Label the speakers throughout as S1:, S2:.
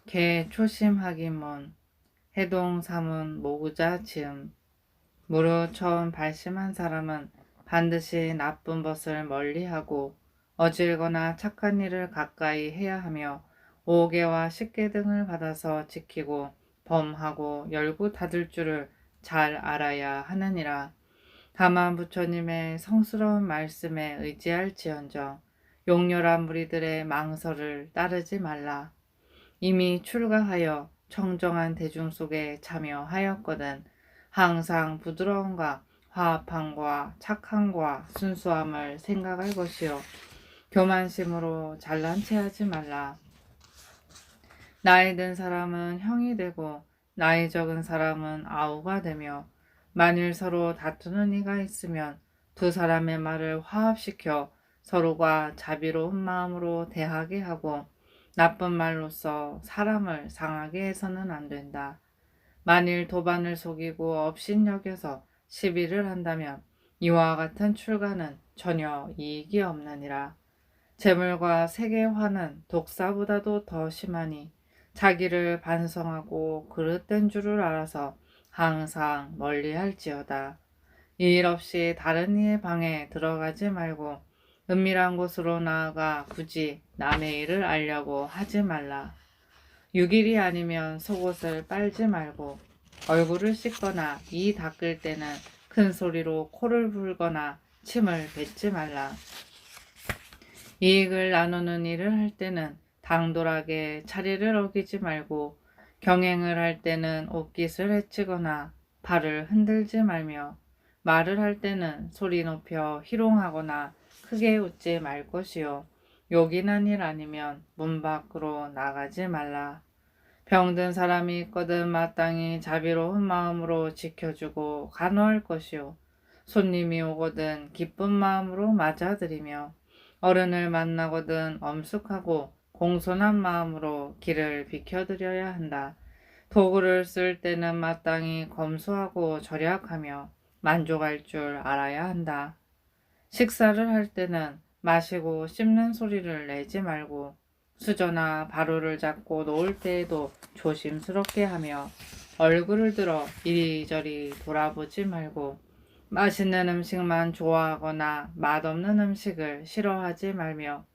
S1: 개 초심하기문 해동 사문 모구자 지음 무릇 처음 발심한 사람은 반드시 나쁜 것을 멀리하고 어질거나 착한 일을 가까이 해야 하며 오개와 식계 등을 받아서 지키고 범하고 열고 닫을 줄을 잘 알아야 하느니라. 다만 부처님의 성스러운 말씀에 의지할지언정 용렬한 무리들의 망설을 따르지 말라. 이미 출가하여 청정한 대중 속에 참여하였거든 항상 부드러움과 화합함과 착함과 순수함을 생각할 것이요 교만심으로 잘난 체 하지 말라. 나이 든 사람은 형이 되고 나이 적은 사람은 아우가 되며 만일 서로 다투는 이가 있으면 두 사람의 말을 화합시켜 서로가 자비로운 마음으로 대하게 하고 나쁜 말로써 사람을 상하게 해서는 안 된다. 만일 도반을 속이고 업신여겨서 시비를 한다면 이와 같은 출가는 전혀 이익이 없느니라. 재물과 세계 화는 독사보다도 더 심하니 자기를 반성하고 그릇된 줄을 알아서 항상 멀리할지어다. 이 일 없이 다른 이의 방에 들어가지 말고 은밀한 곳으로 나아가 굳이 남의 일을 알려고 하지 말라. 6일이 아니면 속옷을 빨지 말고 얼굴을 씻거나 이 닦을 때는 큰 소리로 코를 불거나 침을 뱉지 말라. 이익을 나누는 일을 할 때는 당돌하게 자리를 어기지 말고 경행을 할 때는 옷깃을 헤치거나 발을 흔들지 말며 말을 할 때는 소리 높여 희롱하거나 크게 웃지 말 것이요 요긴한 일 아니면 문 밖으로 나가지 말라. 병든 사람이 있거든 마땅히 자비로운 마음으로 지켜주고 간호할 것이요 손님이 오거든 기쁜 마음으로 맞아들이며 어른을 만나거든 엄숙하고 공손한 마음으로 길을 비켜드려야 한다. 도구를 쓸 때는 마땅히 검소하고 절약하며 만족할 줄 알아야 한다. 식사를 할 때는 마시고 씹는 소리를 내지 말고 수저나 바로를 잡고 놓을 때에도 조심스럽게 하며 얼굴을 들어 이리저리 돌아보지 말고 맛있는 음식만 좋아하거나 맛없는 음식을 싫어하지 말며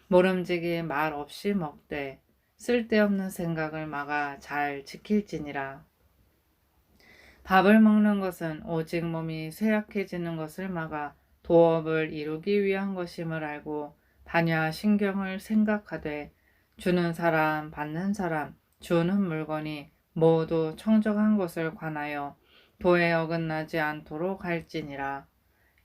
S1: 모름지기 말 없이 먹되 쓸데없는 생각을 막아 잘 지킬지니라. 밥을 먹는 것은 오직 몸이 쇠약해지는 것을 막아 도업을 이루기 위한 것임을 알고 반야 신경을 생각하되 주는 사람 받는 사람 주는 물건이 모두 청정한 것을 관하여 도에 어긋나지 않도록 할지니라.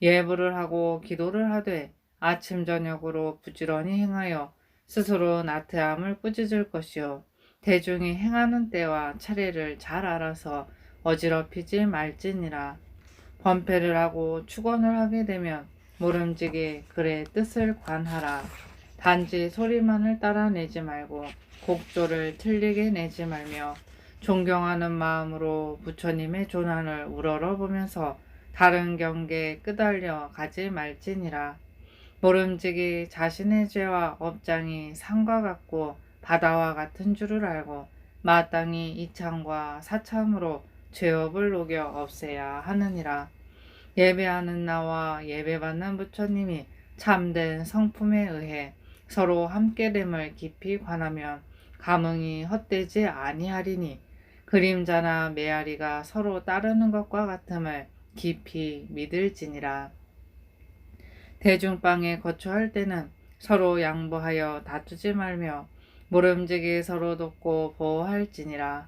S1: 예불을 하고 기도를 하되 아침 저녁으로 부지런히 행하여 스스로 나태함을 꾸짖을 것이요 대중이 행하는 때와 차례를 잘 알아서 어지럽히지 말지니라. 번패를 하고 축원을 하게 되면 모름지기 글의 뜻을 관하라. 단지 소리만을 따라내지 말고 곡조를 틀리게 내지 말며 존경하는 마음으로 부처님의 조난을 우러러보면서 다른 경계에 끄달려 가지 말지니라. 모름지기 자신의 죄와 업장이 산과 같고 바다와 같은 줄을 알고 마땅히 이참과 사참으로 죄업을 녹여 없애야 하느니라. 예배하는 나와 예배받는 부처님이 참된 성품에 의해 서로 함께됨을 깊이 관하면 감흥이 헛되지 아니하리니 그림자나 메아리가 서로 따르는 것과 같음을 깊이 믿을지니라. 대중방에 거처할 때는 서로 양보하여 다투지 말며 모름지기 서로 돕고 보호할지니라.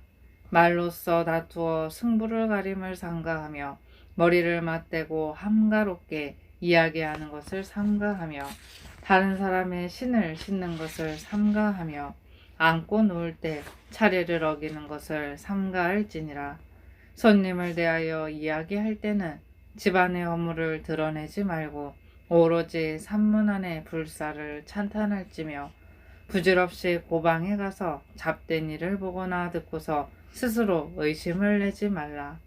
S1: 말로써 다투어 승부를 가림을 삼가하며 머리를 맞대고 함가롭게 이야기하는 것을 삼가하며 다른 사람의 신을 싣는 것을 삼가하며 앉고 누울 때 차례를 어기는 것을 삼가할지니라. 손님을 대하여 이야기할 때는 집안의 허물을 드러내지 말고 오로지 산문 안의 불사를 찬탄할지며 부질없이 고방에 가서 잡된 일을 보거나 듣고서 스스로 의심을 내지 말라.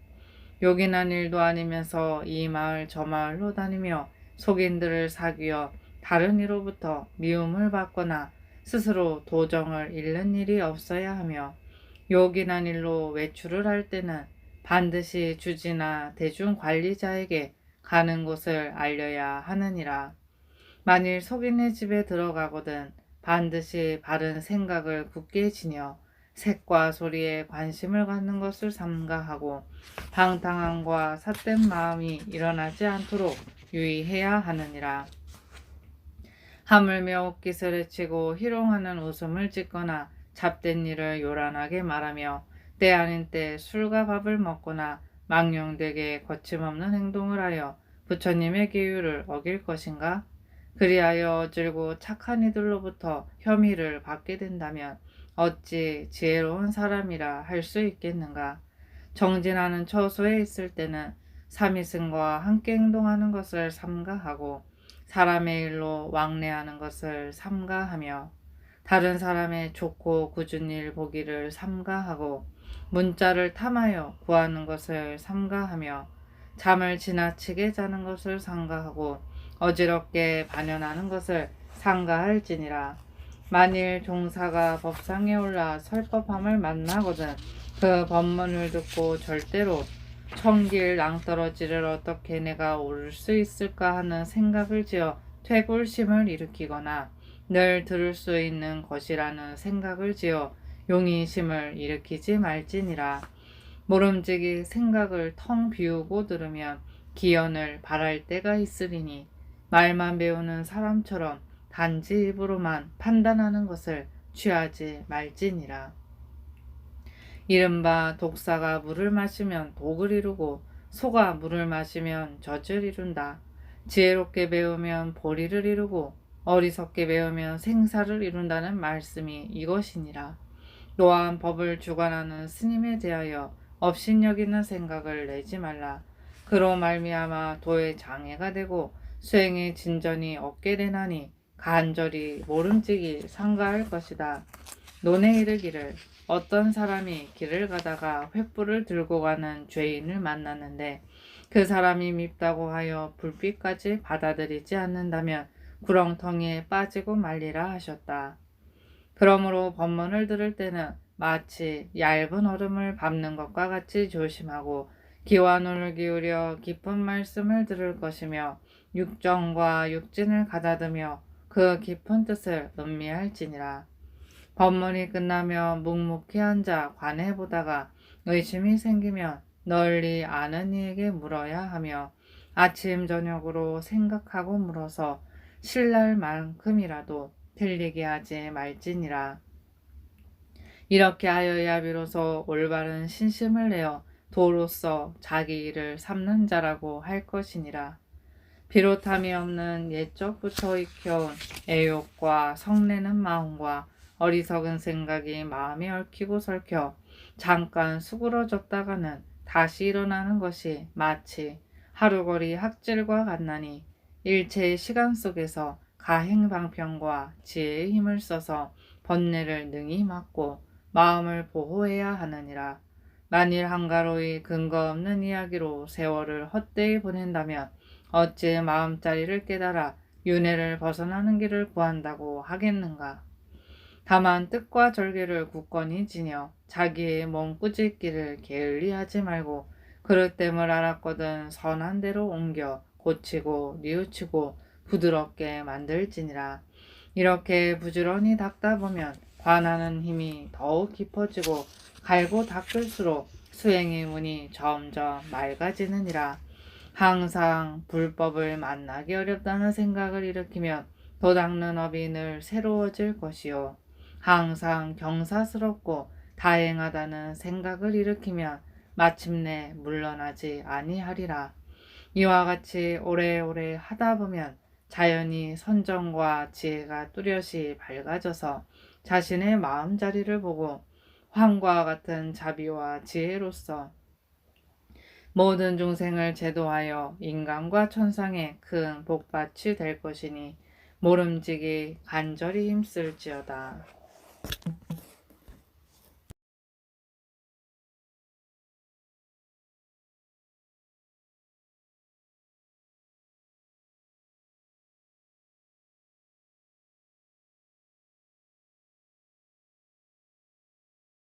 S1: 요긴한 일도 아니면서 이 마을 저 마을로 다니며 속인들을 사귀어 다른 이로부터 미움을 받거나 스스로 도정을 잃는 일이 없어야 하며 요긴한 일로 외출을 할 때는 반드시 주지나 대중관리자에게 가는 곳을 알려야 하느니라. 만일 속인의 집에 들어가거든 반드시 바른 생각을 굳게 지녀 색과 소리에 관심을 갖는 것을 삼가하고 방탕함과 삿된 마음이 일어나지 않도록 유의해야 하느니라. 하물며 옷깃을 헤치고 희롱하는 웃음을 짓거나 잡된 일을 요란하게 말하며 때 아닌 때 술과 밥을 먹거나 망령되게 거침없는 행동을 하여 부처님의 계율을 어길 것인가? 그리하여 어질고 착한 이들로부터 혐의를 받게 된다면 어찌 지혜로운 사람이라 할 수 있겠는가? 정진하는 처소에 있을 때는 삼위승과 함께 행동하는 것을 삼가하고 사람의 일로 왕래하는 것을 삼가하며 다른 사람의 좋고 굳은 일 보기를 삼가하고 문자를 탐하여 구하는 것을 삼가하며 잠을 지나치게 자는 것을 삼가하고 어지럽게 반연하는 것을 삼가할지니라. 만일 종사가 법상에 올라 설법함을 만나거든 그 법문을 듣고 절대로 천길 낭떠러지를 어떻게 내가 오를 수 있을까 하는 생각을 지어 퇴굴심을 일으키거나 늘 들을 수 있는 것이라는 생각을 지어 용의심을 일으키지 말지니라. 모름지기 생각을 텅 비우고 들으면 기연을 바랄 때가 있으리니 말만 배우는 사람처럼 단지 입으로만 판단하는 것을 취하지 말지니라. 이른바 독사가 물을 마시면 독을 이루고 소가 물을 마시면 젖을 이룬다. 지혜롭게 배우면 보리를 이루고 어리석게 배우면 생사를 이룬다는 말씀이 이것이니라. 또한 법을 주관하는 스님에 대하여 업신여기는 생각을 내지 말라. 그로 말미암아 도에 장애가 되고 수행의 진전이 없게 되나니 간절히 모름지기 상가할 것이다. 논에 이르기를 어떤 사람이 길을 가다가 횃불을 들고 가는 죄인을 만났는데 그 사람이 밉다고 하여 불빛까지 받아들이지 않는다면 구렁텅이에 빠지고 말리라 하셨다. 그러므로 법문을 들을 때는 마치 얇은 얼음을 밟는 것과 같이 조심하고 귀와 눈을 기울여 깊은 말씀을 들을 것이며 육정과 육진을 가다듬며 그 깊은 뜻을 음미할지니라. 법문이 끝나며 묵묵히 앉아 관해보다가 의심이 생기면 널리 아는 이에게 물어야 하며 아침 저녁으로 생각하고 물어서 신랄 만큼이라도 틀리게 하지 말지니라. 이렇게 하여야 비로소 올바른 신심을 내어 도로서 자기 일을 삼는 자라고 할 것이니라. 비롯함이 없는 옛적부터 익혀온 애욕과 성내는 마음과 어리석은 생각이 마음에 얽히고 설켜 잠깐 수그러졌다가는 다시 일어나는 것이 마치 하루거리 학질과 같나니 일체의 시간 속에서 가행방편과 지혜의 힘을 써서 번뇌를 능히 막고 마음을 보호해야 하느니라. 만일 한가로이 근거 없는 이야기로 세월을 헛되이 보낸다면 어찌 마음자리를 깨달아 윤회를 벗어나는 길을 구한다고 하겠는가. 다만 뜻과 절개를 굳건히 지녀 자기의 몸 꾸짖기를 게을리하지 말고 그릇됨을 알았거든 선한 대로 옮겨 고치고 뉘우치고 부드럽게 만들지니라. 이렇게 부지런히 닦다 보면 관하는 힘이 더욱 깊어지고 갈고 닦을수록 수행의 문이 점점 맑아지느니라. 항상 불법을 만나기 어렵다는 생각을 일으키면 도닦는 업이 늘 새로워질 것이요. 항상 경사스럽고 다행하다는 생각을 일으키면 마침내 물러나지 아니하리라. 이와 같이 오래오래 하다 보면 자연히 선정과 지혜가 뚜렷이 밝아져서 자신의 마음자리를 보고 황과 같은 자비와 지혜로서 모든 중생을 제도하여 인간과 천상에 큰 복밭이 될 것이니 모름지기 간절히 힘쓸지어다.